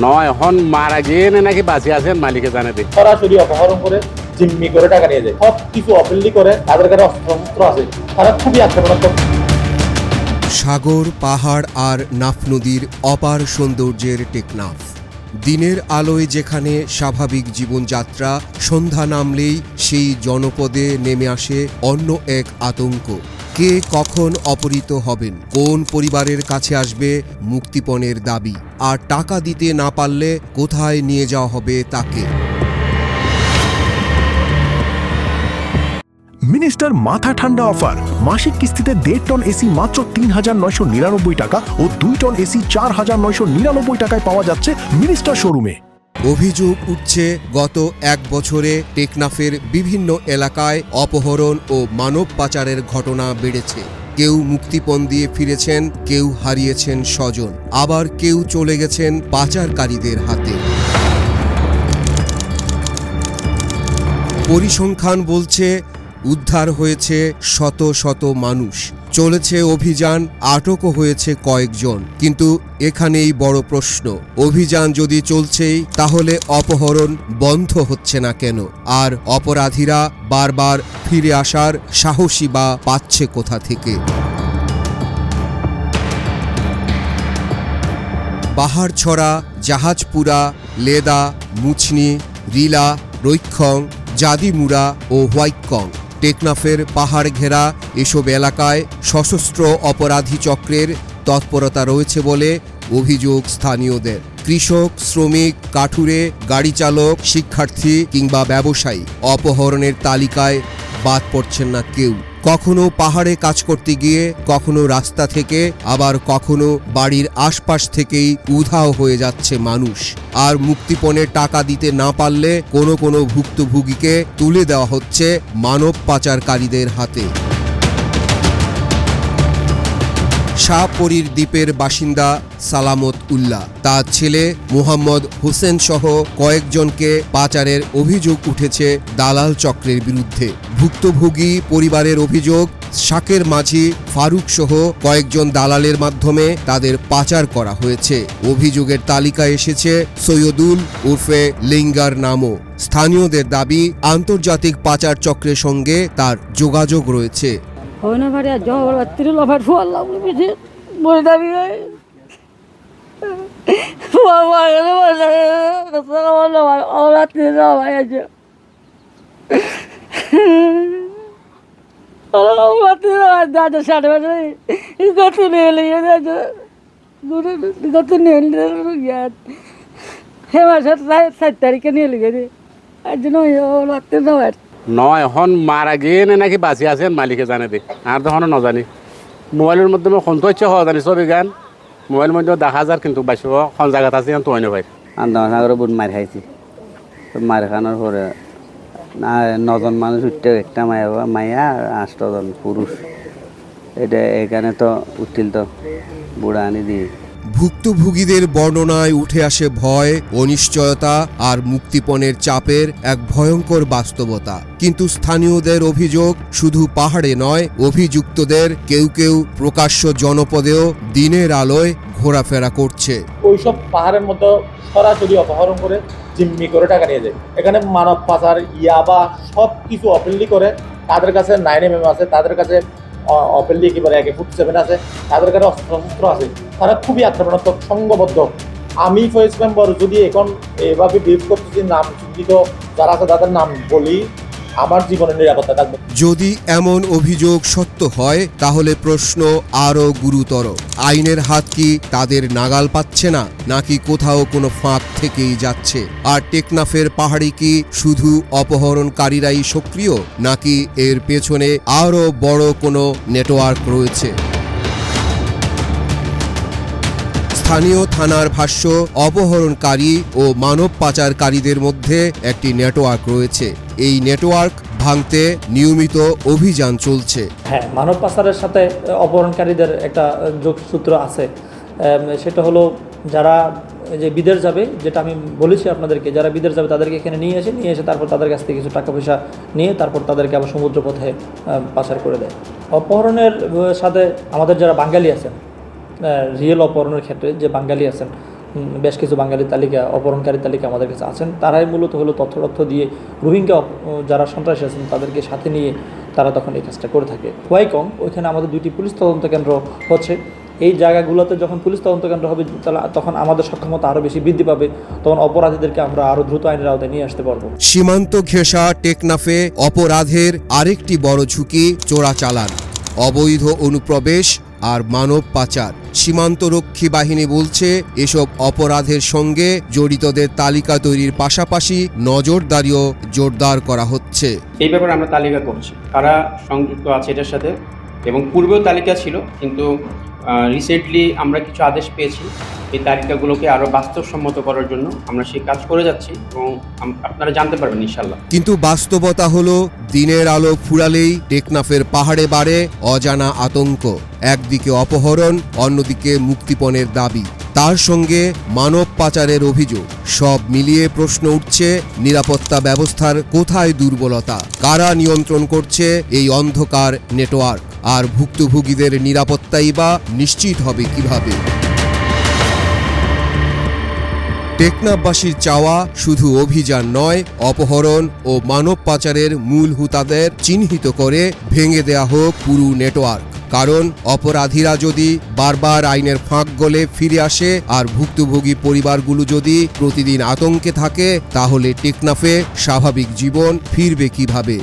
নয় এখন মারা গিয়ে নাকি বাঁচিয়ে আছেন মালিকে জানে দিন। সরাসরি অপহরণ করে জিম্মি করে টাকা নিয়ে যায়, সব কিছু অপেনলি করে, তাদের কাছে অস্ত্র আছে, তারা খুবই আক্রমণাত্মক। সাগর, পাহাড় আর নাফ নদীর অপার সৌন্দর্যের টেকনাফ। দিনের আলোয় যেখানে স্বাভাবিক জীবনযাত্রা, সন্ধ্যা নামলেই সেই জনপদে নেমে আসে অন্য এক আতঙ্ক। কে কখন অপহৃত হবেন, কোন পরিবারের কাছে আসবে মুক্তিপণের দাবি, আর টাকা দিতে না পারলে কোথায় নিয়ে যাওয়া হবে তাকে। মিনিস্টার মাথা ঠান্ডা অফার, মাসিক কিস্তিতে 1.5 টন এসি মাত্র ৩,৯৯৯ টাকা ও 2 টন এসি 4,৯৯৯ টাকায় পাওয়া যাচ্ছে মিনিস্টার শোরুমে। অভিযোগ উঠছে গত এক বছরে টেকনাফের বিভিন্ন এলাকায় অপহরণ ও মানব পাচারের ঘটনা বেড়েছে। কেউ মুক্তিপণ দিয়ে ফিরেছেন, কেউ হারিয়েছেন স্বজন, আবার কেউ চলে গেছেন পাচারকারীদের হাতে। পরিসংখ্যান বলছে উদ্ধার হয়েছে শত শত মানুষ, চলেছে অভিযান, আটকও হয়েছে কয়েকজন। কিন্তু এখানেই বড় প্রশ্ন, অভিযান যদি চলছেই তাহলে অপহরণ বন্ধ হচ্ছে না কেন? আর অপরাধীরা বারবার ফিরে আসার সাহসী বা পাচ্ছে কোথা থেকে? পাহাড়ছড়া, জাহাজপুরা, লেদা, মুছনি, রিলা, রৈক্ষং, জাদিমুরা ও হোয়াইকং, টেকনাফের পাহাড় ঘেরা এসব এলাকায় সশস্ত্র অপরাধী চক্রের তৎপরতা রয়েছে বলে অভিযোগ স্থানীয়দের। কৃষক, শ্রমিক, কাঠুরে, গাড়ি চালক, শিক্ষার্থী কিংবা ব্যবসায়ী, অপহরণের তালিকায় বাদ পড়ছেন না কেউ। কখনো পাহাড়ে কাজ করতে গিয়ে, কখনো রাস্তা থেকে, আবার কখনো বাড়ির আশপাশ থেকেই উধাও হয়ে যাচ্ছে মানুষ। আর মুক্তিপণের টাকা দিতে না পারলে কোনো কোনো ভুক্তভোগীকে তুলে দেওয়া হচ্ছে মানব পাচারকারীদের হাতে। শাহপরীর দ্বীপের বাসিন্দা সালামত উল্লাহ, তার ছেলে মোহাম্মদ হোসেন সহ কয়েকজনকে পাচারের অভিযোগ উঠেছে দালাল চক্রের বিরুদ্ধে। ভুক্তভোগী পরিবারের অভিযোগ, শাকের মাঝি, ফারুক সহ কয়েকজন দালালের মাধ্যমে তাদের পাচার করা হয়েছে। অভিযোগের তালিকায় এসেছে সৈয়দুল উর্ফে লিঙ্গার নামও। স্থানীয়দের দাবি, আন্তর্জাতিক পাচার চক্রের সঙ্গে তার যোগাযোগ রয়েছে। তারিখে নিয়ে লিখে নয় এখন মারা গিয়ে নাকি বাঁচিয়ে আছেন মালিকে জানে দিন। আর তখন নজানি, মোবাইলের মাধ্যমে সন্ত ইচ্ছে হওয়া জানি ছবি গান মোবাইলের মধ্যে দেখা যার, কিন্তু বাইশ খন জায়গাত আছে তো হয় না ভাই। আন্দামাসাগরে বুট মার খাইছি, তো মার খানোর পরে 9জন মানুষ উঠতে, একটা মাইয়া 8জন পুরুষ। এটা এখানে তো উঠিল তো বুড়া আনি দিয়ে। ভুক্তভোগীদের বর্ণনায় উঠে আসে ভয়, অনিশ্চয়তা আর মুক্তিপণের চাপের এক ভয়ঙ্কর বাস্তবতা। কিন্তু স্থানীয়দের অভিযোগ, শুধু পাহাড়ে নয়, অভিযুক্তদের কেউ কেউ প্রকাশ্য জনপদেও দিনের আলোয় ঘোরাফেরা করছে। ওইসব পাহাড়ের মধ্যে সরাসরি অপহরণ করে জিম্মি করে টাকা নিয়ে যায়। এখানে মানব পাচার, ইয়াবা, সব কিছু অপেনলি করে, তাদের কাছে 9mm আছে, তাদের কাছে অপেনলি একেবারে AK-47 আছে, তাদের কাছে অস্ত্র আছে, তারা খুবই আক্রমণাত্মক, সংঘবদ্ধ। আমি ফয়েজ মেম্বার যদি এখন এভাবে বিহেভ করতেছি, নাম চিহ্নিত যারা আছে তাদের নাম বলি, আমার জীবনের নিরাপত্তা থাকবে। যদি এমন অভিযোগ সত্য হয় তাহলে প্রশ্ন আরও গুরুতর, আইনের হাত কি তাদের নাগাল পাচ্ছে না, নাকি কোথাও কোনো ফাঁক থেকেই যাচ্ছে? আর টেকনাফের পাহাড়ি কি শুধু অপহরণকারীরাই সক্রিয়, নাকি এর পেছনে আরও বড় কোনো নেটওয়ার্ক রয়েছে? স্থানীয় থানার ভাষ্য, অপহরণকারী ও মানব পাচারকারীদের মধ্যে একটি নেটওয়ার্ক রয়েছে। এই নেটওয়ার্ক ভাঙতে নিয়মিত অভিযান চলছে। হ্যাঁ, মানব পাচারের সাথে অপহরণকারীদের একটা যোগসূত্র আছে। সেটা হলো যারা যে বিদেশ যাবে, যেটা আমি বলেছি আপনাদেরকে, যারা বিদেশ যাবে তাদেরকে এখানে নিয়ে এসে তারপর তাদের কাছ থেকে কিছু টাকা পয়সা নিয়ে তারপর তাদেরকে আবার সমুদ্রপথে পাচার করে দেয়। অপহরণের সাথে আমাদের যারা বাঙালি আছেন রিয়েল অপহরণের ক্ষেত্রে যে বাঙালি আছেন, বেশ কিছু বাঙালির তালিকা, অপহরণকারী তালিকা আমাদের কাছে আছেন, তারাই মূলত হলো তথ্য দিয়ে রোহিঙ্গা যারা সন্ত্রাসী আছেন তাদেরকে সাথে নিয়ে তারা তখন এই কাজটা করে থাকে। হোয়াইকং, ওইখানে আমাদের 2টি পুলিশ তদন্ত কেন্দ্র হচ্ছে। এই জায়গাগুলোতে যখন পুলিশ তদন্ত কেন্দ্র হবে তখন আমাদের সক্ষমতা আরও বেশি বৃদ্ধি পাবে, তখন অপরাধীদেরকে আমরা আরও দ্রুত আইনের আওতায় নিয়ে আসতে পারবো। সীমান্ত ঘেঁষা টেকনাফে অপরাধের আরেকটি বড় ঝুঁকি চোরাচালান, অবৈধ অনুপ্রবেশ আর মানব পাচার। সীমান্তরক্ষী বাহিনী বলছে এসব অপরাধের সঙ্গে জড়িতদের তালিকা তৈরির পাশাপাশি নজরদারিও জোরদার করা হচ্ছে। এই ব্যাপারে আমরা তালিকা করছি কারা সংযুক্ত আছে এটার সাথে, এবং পূর্বেও তালিকা ছিল, কিন্তু রিসেন্টলি আমরা কিছু আদেশ পেয়েছি এই তালিকাগুলোকে আরও বাস্তবসম্মত করার জন্য আমরা সেই কাজ করে যাচ্ছি, এবং আপনারা জানতে পারবেন ইনশাল্লাহ। কিন্তু বাস্তবতা হলো দিনের আলো ফুরালেই টেকনাফের পাহাড়ে বাড়ে অজানা আতঙ্ক। একদিকে অপহরণ, অন্যদিকে মুক্তিপণের দাবি, তার সঙ্গে মানব পাচারের অভিযোগ। সব মিলিয়ে প্রশ্ন উঠছে নিরাপত্তা ব্যবস্থার কোথায় দুর্বলতা, কারা নিয়ন্ত্রণ করছে এই অন্ধকার নেটওয়ার্ক, আর ভুক্তভোগীদের নিরাপত্তাই বা নিশ্চিত হবে কিভাবে। টেকনাফবাসীর চাওয়া শুধু অভিযান নয়, অপহরণ ও মানব পাচারের মূল হুতাদের চিহ্নিত করে ভেঙে দেয়া হোক পুরো নেটওয়ার্ক। কারণ অপরাধীরা যদি বারবার আইনের ফাঁক গলে ফিরে আসে আর ভুক্তভোগী পরিবারগুলো যদি প্রতিদিন আতঙ্কে থাকে, তাহলে টেকনাফে স্বাভাবিক জীবন ফিরবে কিভাবে?